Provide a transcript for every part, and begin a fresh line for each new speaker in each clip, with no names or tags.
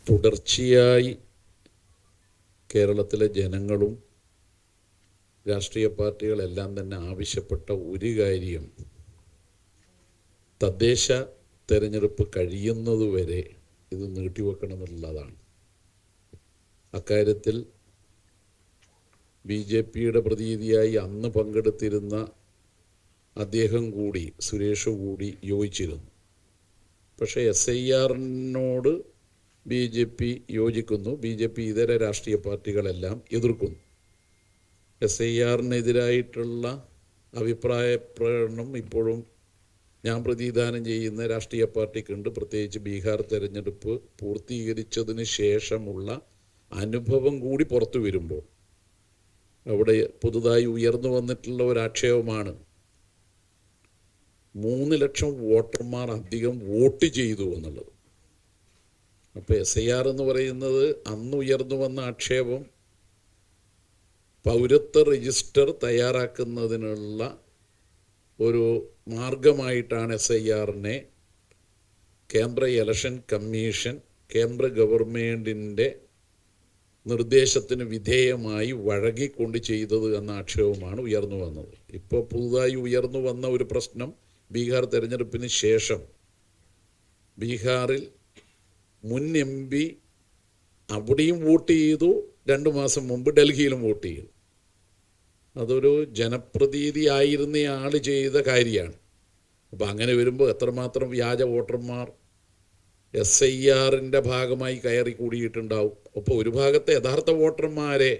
തുടർച്ചയായി കേരളത്തിലെ ജനങ്ങളും രാഷ്ട്രീയ പാർട്ടികളെല്ലാം തന്നെ ആവശ്യപ്പെട്ട ഒരു കാര്യം തദ്ദേശ തെരഞ്ഞെടുപ്പ് കഴിയുന്നതുവരെ ഇത് നീട്ടിവെക്കണമെന്നുള്ളതാണ്. അക്കാര്യത്തിൽ BJPയുടെ പ്രതിനിധിയായി അന്ന് പങ്കെടുത്തിരുന്ന അദ്ദേഹം കൂടി, സുരേഷ് കൂടി യോജിച്ചിരുന്നു. പക്ഷേ SIRനോട് BJP യോജിക്കുന്നു, BJP ഇതര രാഷ്ട്രീയ പാർട്ടികളെല്ലാം എതിർക്കുന്നു. SIRനെതിരായിട്ടുള്ള അഭിപ്രായ പ്രകടനം ഇപ്പോഴും ഞാൻ പ്രതിനിധാനം ചെയ്യുന്ന രാഷ്ട്രീയ പാർട്ടിക്കുണ്ട്. പ്രത്യേകിച്ച് ബീഹാർ തെരഞ്ഞെടുപ്പ് പൂർത്തീകരിച്ചതിന് ശേഷമുള്ള അനുഭവം കൂടി പുറത്തു വരുമ്പോൾ അവിടെ പുതുതായി ഉയർന്നു വന്നിട്ടുള്ള ഒരാക്ഷേപമാണ് 3 ലക്ഷം വോട്ടർമാർ അധികം വോട്ട് ചെയ്തു എന്നുള്ളത്. അപ്പോൾ SIR എന്ന് പറയുന്നത് അന്ന് ഉയർന്നു വന്ന ആക്ഷേപം പൗരത്വ രജിസ്റ്റർ തയ്യാറാക്കുന്നതിനുള്ള ഒരു മാർഗമായിട്ടാണ് SIRനെ കേന്ദ്ര ഇലക്ഷൻ കമ്മീഷൻ കേന്ദ്ര ഗവൺമെൻറ്റിൻ്റെ നിർദ്ദേശത്തിന് വിധേയമായി വഴങ്ങിക്കൊണ്ട് ചെയ്തത് എന്ന ആക്ഷേപമാണ് ഉയർന്നു വന്നത്. ഇപ്പോൾ പുതുതായി ഉയർന്നു വന്ന ഒരു പ്രശ്നം, ബീഹാർ തെരഞ്ഞെടുപ്പിന് ശേഷം ബീഹാറിൽ മുൻ MP അവിടെയും വോട്ട് ചെയ്തു, 2 മാസം മുമ്പ് ഡൽഹിയിലും വോട്ട് ചെയ്തു. അതൊരു ജനപ്രതിനിധി ആയിരുന്നയാൾ ചെയ്ത കാര്യമാണ്. അപ്പോൾ അങ്ങനെ വരുമ്പോൾ എത്രമാത്രം വ്യാജ വോട്ടർമാർ SIRൻ്റെ ഭാഗമായി കയറി കൂടിയിട്ടുണ്ടാവും. അപ്പോൾ ഒരു ഭാഗത്തെ യഥാർത്ഥ വോട്ടർമാരെ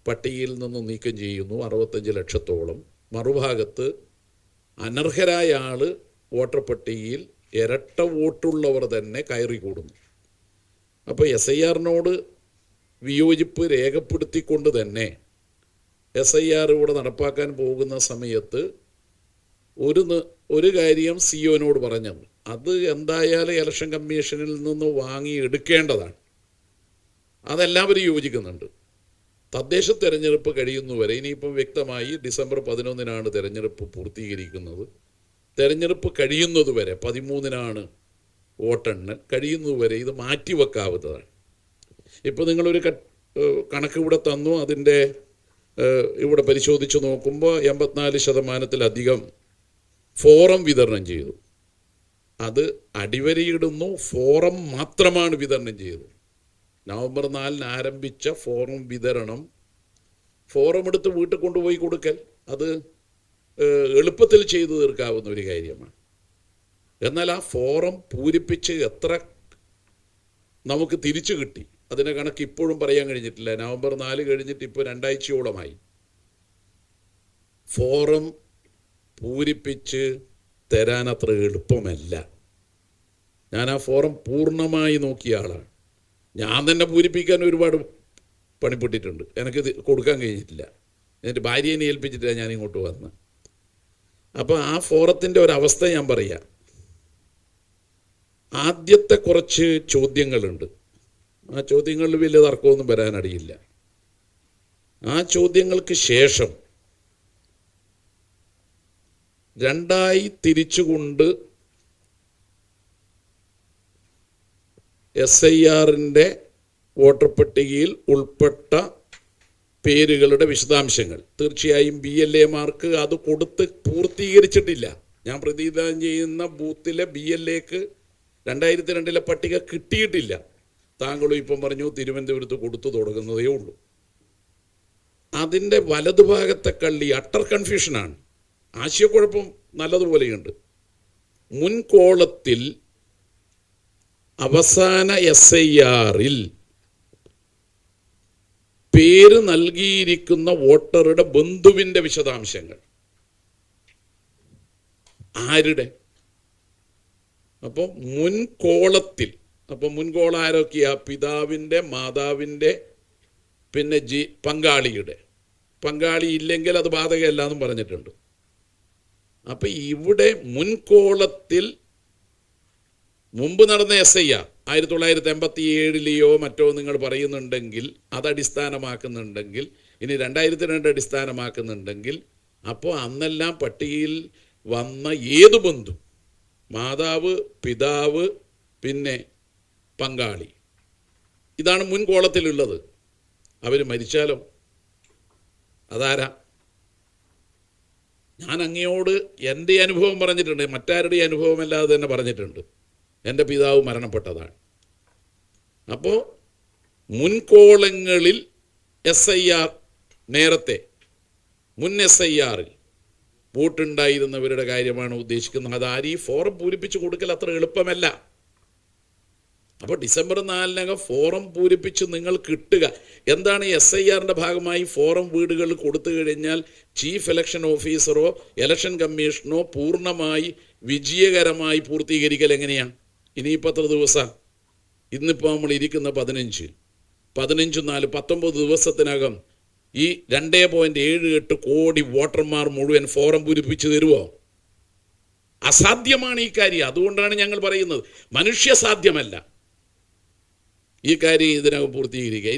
പട്ടികയിൽ നിന്ന് നീക്കം ചെയ്യുന്നു, 65 ലക്ഷത്തോളം. മറുഭാഗത്ത് അനർഹരായ ആൾ വോട്ടർ പട്ടികയിൽ ഇരട്ട വോട്ടുള്ളവർ തന്നെ കയറി കൂടുന്നു. അപ്പോൾ SIRനോട് വിയോജിപ്പ് രേഖപ്പെടുത്തിക്കൊണ്ട് തന്നെ SIR ഇവിടെ നടപ്പാക്കാൻ പോകുന്ന സമയത്ത് ഒരു കാര്യം COനോട് പറഞ്ഞത്, അത് എന്തായാലും ഇലക്ഷൻ കമ്മീഷനിൽ നിന്ന് വാങ്ങി എടുക്കേണ്ടതാണ്. അതെല്ലാവരും യോജിക്കുന്നുണ്ട്. തദ്ദേശ തെരഞ്ഞെടുപ്പ് കഴിയുന്നവരെ, ഇനിയിപ്പം വ്യക്തമായി ഡിസംബർ 11-നാണ് തെരഞ്ഞെടുപ്പ് പൂർത്തീകരിക്കുന്നത്. തെരഞ്ഞെടുപ്പ് കഴിയുന്നതുവരെ 13-നാണ് വോട്ടെണ്ണൽ, കഴിയുന്നതുവരെ ഇത് മാറ്റിവെക്കാവുന്നതാണ്. ഇപ്പോൾ നിങ്ങളൊരു കണക്ക് ഇവിടെ തന്നു, അതിൻ്റെ ഇവിടെ പരിശോധിച്ച് നോക്കുമ്പോൾ 84%-ലധികം ഫോറം വിതരണം ചെയ്തു. അത് അടിവരയിടുന്നു, ഫോറം മാത്രമാണ് വിതരണം ചെയ്തത്. നവംബർ 4-ന് ആരംഭിച്ച ഫോറം വിതരണം, ഫോറം എടുത്ത് വീട്ടിൽ കൊണ്ടുപോയി കൊടുക്കൽ, അത് എളുപ്പത്തിൽ ചെയ്തു തീർക്കാവുന്ന ഒരു കാര്യമാണ്. എന്നാൽ ആ ഫോറം പൂരിപ്പിച്ച് എത്ര നമുക്ക് തിരിച്ചു കിട്ടി, അതിൻ്റെ കണക്ക് ഇപ്പോഴും പറയാൻ കഴിഞ്ഞിട്ടില്ല. നവംബർ 4 കഴിഞ്ഞിട്ട് ഇപ്പോൾ 2 ആഴ്ചയോളമായി. ഫോറം പൂരിപ്പിച്ച് തരാൻ അത്ര എളുപ്പമല്ല. ഞാൻ ആ ഫോറം പൂർണ്ണമായി നോക്കിയ ആളാണ്. ഞാൻ തന്നെ പൂരിപ്പിക്കാൻ ഒരുപാട് പണിപ്പെട്ടിട്ടുണ്ട്, എനിക്ക് കൊടുക്കാൻ കഴിഞ്ഞിട്ടില്ല. എൻ്റെ ഭാര്യനെ ഏൽപ്പിച്ചിട്ടാണ് ഞാൻ ഇങ്ങോട്ട് വന്നത്. അപ്പോൾ ആ ഫോറത്തിൻ്റെ ഒരവസ്ഥ ഞാൻ പറയാം. ആദ്യത്തെ കുറച്ച് ചോദ്യങ്ങളുണ്ട്. ആ ചോദ്യങ്ങളിൽ വലിയ തർക്കമൊന്നും വരാനടിയില്ല. ആ ചോദ്യങ്ങൾക്ക് ശേഷം 2ആയി തിരിച്ചുകൊണ്ട് SIRൻ്റെ വോട്ടർ പട്ടികയിൽ ഉൾപ്പെട്ട പേരുകളുടെ വിശദാംശങ്ങൾ, തീർച്ചയായും BLAമാർക്ക് അത് കൊടുത്ത് പൂർത്തീകരിച്ചിട്ടില്ല. ഞാൻ പ്രതിനിധാനം ചെയ്യുന്ന ബൂത്തിലെ BLAക്ക് 2002-ലെ പട്ടിക കിട്ടിയിട്ടില്ല. താങ്കളും ഇപ്പം പറഞ്ഞു തിരുവനന്തപുരത്ത് കൊടുത്തു തുടങ്ങുന്നതേ ഉള്ളൂ. അതിൻ്റെ വലതുഭാഗത്തെ കള്ളി അട്ടർ കൺഫ്യൂഷനാണ്. ആശയക്കുഴപ്പം നല്ലതുപോലെയുണ്ട്. മുൻകോളത്തിൽ അവസാന SIRൽ പേര് നൽകിയിരിക്കുന്ന വോട്ടറുടെ ബന്ധുവിൻ്റെ വിശദാംശങ്ങൾ ആരുടെ? അപ്പോൾ മുൻകോളത്തിൽ, അപ്പോൾ മുൻകോളം ആരൊക്കെയാ? പിതാവിൻ്റെ, മാതാവിൻ്റെ, പിന്നെ പങ്കാളിയുടെ. പങ്കാളി ഇല്ലെങ്കിൽ അത് ബാധകമല്ല എന്നും പറഞ്ഞിട്ടുണ്ട്. അപ്പം ഇവിടെ മുൻകോളത്തിൽ മുമ്പ് നടന്ന SIR 1987-ലെയോ മറ്റോ നിങ്ങൾ പറയുന്നുണ്ടെങ്കിൽ, അതടിസ്ഥാനമാക്കുന്നുണ്ടെങ്കിൽ, ഇനി 2002 അടിസ്ഥാനമാക്കുന്നുണ്ടെങ്കിൽ, അപ്പോൾ അന്നെല്ലാം പട്ടികയിൽ വന്ന ഏത് ബന്ധു, മാതാവ്, പിതാവ്, പിന്നെ പങ്കാളി, ഇതാണ് മുൻകോളത്തിലുള്ളത്. അവർ മരിച്ചാലോ? അതാരാ? ഞാൻ അങ്ങയോട് എൻ്റെ അനുഭവം പറഞ്ഞിട്ടുണ്ട്, മറ്റാരുടെ അനുഭവമല്ലാതെ തന്നെ പറഞ്ഞിട്ടുണ്ട്. എൻ്റെ പിതാവ് മരണപ്പെട്ടതാണ്. അപ്പോൾ മുൻകോളങ്ങളിൽ SIR, നേരത്തെ മുൻ SIRൽ വോട്ടുണ്ടായിരുന്നവരുടെ കാര്യമാണ് ഉദ്ദേശിക്കുന്നത്. അത് ഈ ഫോറം പൂരിപ്പിച്ച് കൊടുക്കൽ അത്ര എളുപ്പമല്ല. അപ്പോൾ ഡിസംബർ 4-നകം ഫോറം പൂരിപ്പിച്ച് നിങ്ങൾ കിട്ടുക. എന്താണ് SIRൻ്റെ ഭാഗമായി ഫോറം വീടുകളിൽ കൊടുത്തു കഴിഞ്ഞാൽ ചീഫ് ഇലക്ഷൻ ഓഫീസറോ ഇലക്ഷൻ കമ്മീഷനോ പൂർണ്ണമായി വിജയകരമായി പൂർത്തീകരിക്കൽ എങ്ങനെയാണ്? ഇനിയിപ്പോൾ എത്ര ദിവസം? ഇന്നിപ്പോൾ നമ്മൾ ഇരിക്കുന്ന 15, 15-4 19 ദിവസത്തിനകം ഈ 2.78 കോടി വോട്ടർമാർ മുഴുവൻ ഫോറം പൂരിപ്പിച്ച് തരുമോ? അസാധ്യമാണ് ഈ കാര്യം. അതുകൊണ്ടാണ് ഞങ്ങൾ പറയുന്നത് മനുഷ്യസാധ്യമല്ല ഈ കാര്യം ഇതിനകം പൂർത്തീകരിക്കുക.